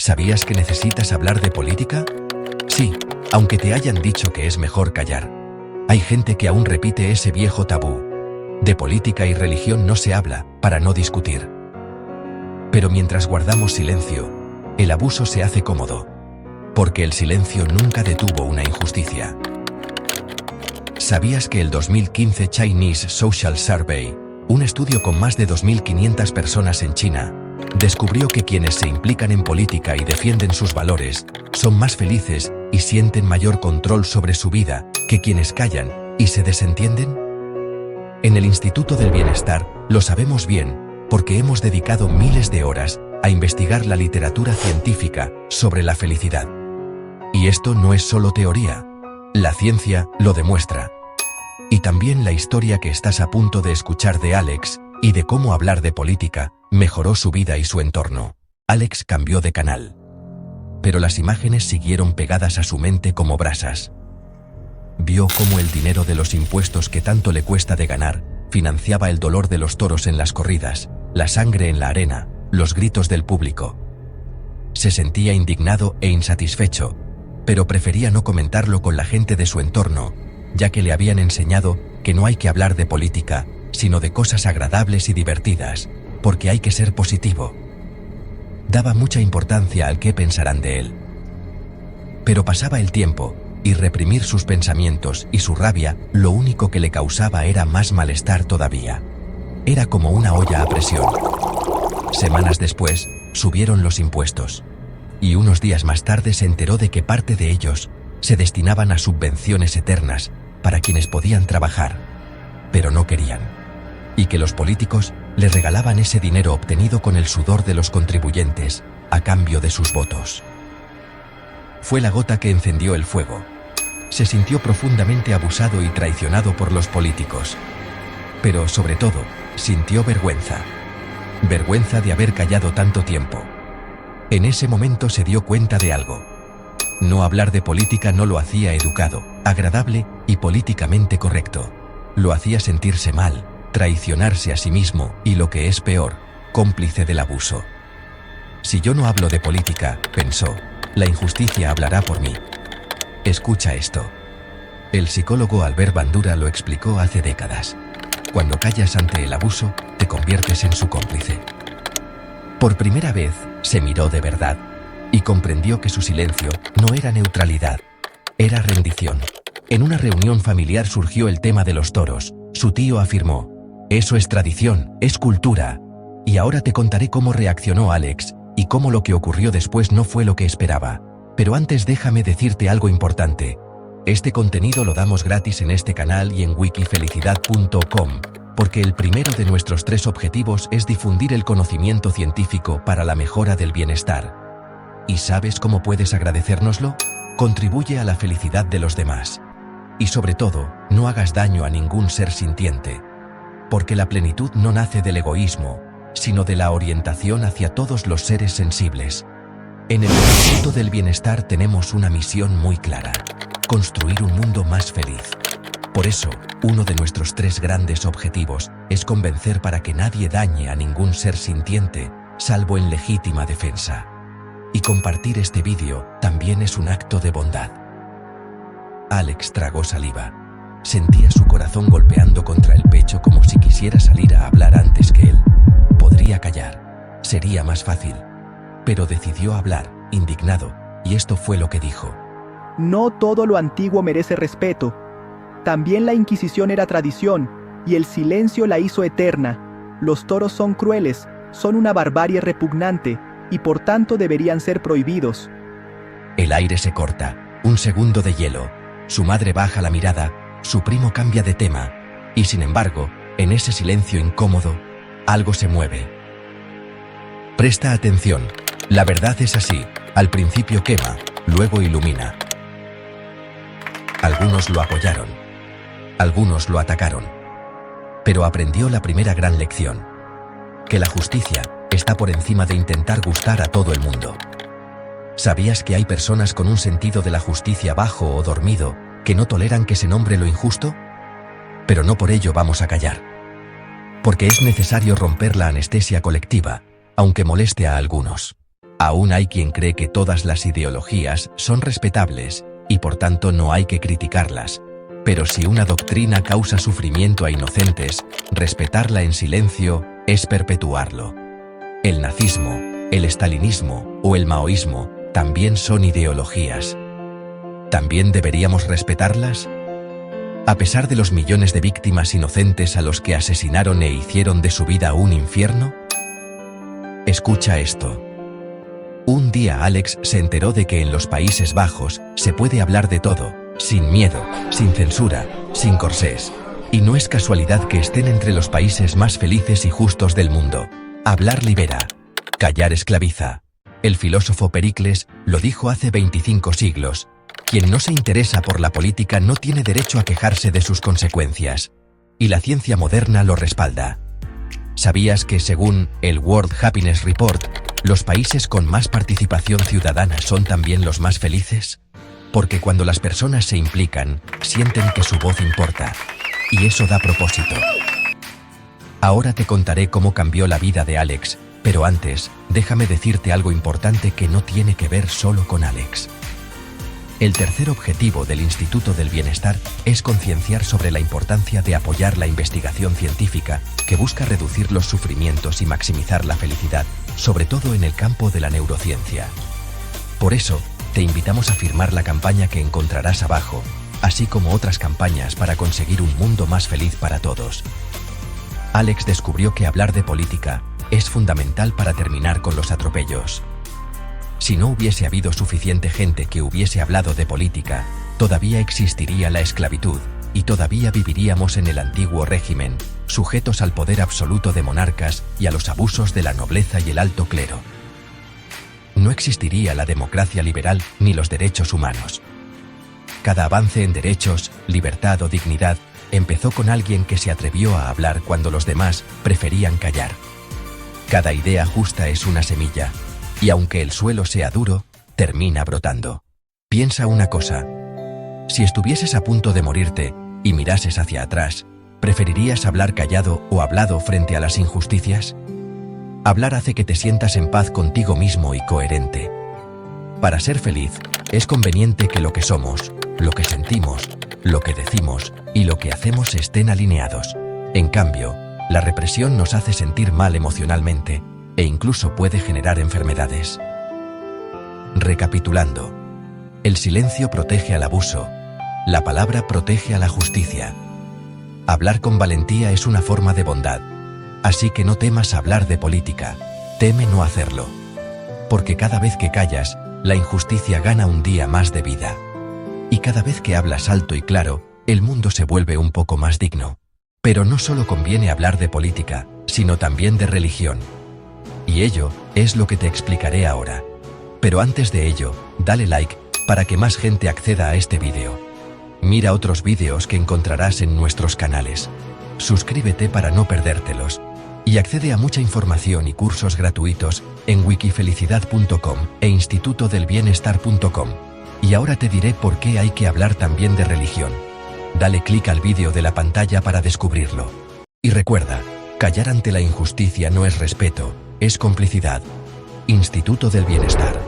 ¿Sabías que necesitas hablar de política? Sí, aunque te hayan dicho que es mejor callar. Hay gente que aún repite ese viejo tabú. De política y religión no se habla, para no discutir. Pero mientras guardamos silencio, el abuso se hace cómodo. Porque el silencio nunca detuvo una injusticia. ¿Sabías que el 2015 Chinese Social Survey, un estudio con más de 2.500 personas en China, descubrió que quienes se implican en política y defienden sus valores son más felices y sienten mayor control sobre su vida que quienes callan y se desentienden? En el Instituto del Bienestar lo sabemos bien porque hemos dedicado miles de horas a investigar la literatura científica sobre la felicidad. Y esto no es solo teoría, la ciencia lo demuestra. Y también la historia que estás a punto de escuchar de Alex y de cómo hablar de política mejoró su vida y su entorno. Alex cambió de canal. Pero las imágenes siguieron pegadas a su mente como brasas. Vio cómo el dinero de los impuestos que tanto le cuesta de ganar financiaba el dolor de los toros en las corridas, la sangre en la arena, los gritos del público. Se sentía indignado e insatisfecho, pero prefería no comentarlo con la gente de su entorno, ya que le habían enseñado que no hay que hablar de política, sino de cosas agradables y divertidas, porque hay que ser positivo. Daba mucha importancia al qué pensarán de él. Pero pasaba el tiempo, y reprimir sus pensamientos y su rabia lo único que le causaba era más malestar todavía. Era como una olla a presión. Semanas después, subieron los impuestos. Y unos días más tarde se enteró de que parte de ellos se destinaban a subvenciones eternas para quienes podían trabajar, pero no querían. Y que los políticos le regalaban ese dinero obtenido con el sudor de los contribuyentes a cambio de sus votos. Fue la gota que encendió el fuego. Se sintió profundamente abusado y traicionado por los políticos. Pero, sobre todo, sintió vergüenza. Vergüenza de haber callado tanto tiempo. En ese momento se dio cuenta de algo. No hablar de política no lo hacía educado, agradable y políticamente correcto. Lo hacía sentirse mal, traicionarse a sí mismo y, lo que es peor, cómplice del abuso. Si yo no hablo de política, pensó, la injusticia hablará por mí. Escucha esto. El psicólogo Albert Bandura lo explicó hace décadas. Cuando callas ante el abuso, te conviertes en su cómplice. Por primera vez, se miró de verdad y comprendió que su silencio no era neutralidad, era rendición. En una reunión familiar surgió el tema de los toros. Su tío afirmó, eso es tradición, es cultura. Y ahora te contaré cómo reaccionó Alex y cómo lo que ocurrió después no fue lo que esperaba. Pero antes déjame decirte algo importante. Este contenido lo damos gratis en este canal y en wikifelicidad.com, porque el primero de nuestros 3 objetivos es difundir el conocimiento científico para la mejora del bienestar. ¿Y sabes cómo puedes agradecérnoslo? Contribuye a la felicidad de los demás. Y sobre todo, no hagas daño a ningún ser sintiente. Porque la plenitud no nace del egoísmo, sino de la orientación hacia todos los seres sensibles. En el Instituto del Bienestar tenemos una misión muy clara: construir un mundo más feliz. Por eso, uno de nuestros 3 grandes objetivos es convencer para que nadie dañe a ningún ser sintiente, salvo en legítima defensa. Y compartir este vídeo también es un acto de bondad. Alex tragó saliva. Sentía su corazón golpeando contra el pecho como si quisiera salir a hablar antes que él. Podría callar. Sería más fácil. Pero decidió hablar, indignado, y esto fue lo que dijo. No todo lo antiguo merece respeto. También la Inquisición era tradición, y el silencio la hizo eterna. Los toros son crueles, son una barbarie repugnante, y por tanto deberían ser prohibidos. El aire se corta, un segundo de hielo. Su madre baja la mirada, su primo cambia de tema, y sin embargo, en ese silencio incómodo, algo se mueve. Presta atención. La verdad es así, al principio quema, luego ilumina. Algunos lo apoyaron, algunos lo atacaron. Pero aprendió la primera gran lección: que la justicia está por encima de intentar gustar a todo el mundo. ¿Sabías que hay personas con un sentido de la justicia bajo o dormido que no toleran que se nombre lo injusto? Pero no por ello vamos a callar. Porque es necesario romper la anestesia colectiva, aunque moleste a algunos. Aún hay quien cree que todas las ideologías son respetables, y por tanto no hay que criticarlas. Pero si una doctrina causa sufrimiento a inocentes, respetarla en silencio es perpetuarlo. El nazismo, el estalinismo o el maoísmo también son ideologías. ¿También deberíamos respetarlas? A pesar de los millones de víctimas inocentes a los que asesinaron e hicieron de su vida un infierno. Escucha esto. Un día Alex se enteró de que en los Países Bajos se puede hablar de todo, sin miedo, sin censura, sin corsés. Y no es casualidad que estén entre los países más felices y justos del mundo. Hablar libera. Callar esclaviza. El filósofo Pericles lo dijo hace 25 siglos. Quien no se interesa por la política no tiene derecho a quejarse de sus consecuencias. Y la ciencia moderna lo respalda. ¿Sabías que según el World Happiness Report, los países con más participación ciudadana son también los más felices? Porque cuando las personas se implican, sienten que su voz importa. Y eso da propósito. Ahora te contaré cómo cambió la vida de Alex, pero antes, déjame decirte algo importante que no tiene que ver solo con Alex. El tercer objetivo del Instituto del Bienestar es concienciar sobre la importancia de apoyar la investigación científica que busca reducir los sufrimientos y maximizar la felicidad, sobre todo en el campo de la neurociencia. Por eso, te invitamos a firmar la campaña que encontrarás abajo, así como otras campañas para conseguir un mundo más feliz para todos. Alex descubrió que hablar de política es fundamental para terminar con los atropellos. Si no hubiese habido suficiente gente que hubiese hablado de política, todavía existiría la esclavitud, y todavía viviríamos en el antiguo régimen, sujetos al poder absoluto de monarcas y a los abusos de la nobleza y el alto clero. No existiría la democracia liberal ni los derechos humanos. Cada avance en derechos, libertad o dignidad empezó con alguien que se atrevió a hablar cuando los demás preferían callar. Cada idea justa es una semilla, y aunque el suelo sea duro, termina brotando. Piensa una cosa. Si estuvieses a punto de morirte y mirases hacia atrás, ¿preferirías hablar callado o hablado frente a las injusticias? Hablar hace que te sientas en paz contigo mismo y coherente. Para ser feliz, es conveniente que lo que somos, lo que sentimos, lo que decimos y lo que hacemos estén alineados. En cambio, la represión nos hace sentir mal emocionalmente e incluso puede generar enfermedades. Recapitulando. El silencio protege al abuso. La palabra protege a la justicia. Hablar con valentía es una forma de bondad. Así que no temas hablar de política. Teme no hacerlo. Porque cada vez que callas, la injusticia gana un día más de vida. Y cada vez que hablas alto y claro, el mundo se vuelve un poco más digno. Pero no solo conviene hablar de política, sino también de religión. Y ello es lo que te explicaré ahora. Pero antes de ello, dale like para que más gente acceda a este vídeo. Mira otros vídeos que encontrarás en nuestros canales. Suscríbete para no perdértelos. Y accede a mucha información y cursos gratuitos en wikifelicidad.com e institutodelbienestar.com. Y ahora te diré por qué hay que hablar también de religión. Dale clic al vídeo de la pantalla para descubrirlo. Y recuerda, callar ante la injusticia no es respeto, es complicidad. Instituto del Bienestar.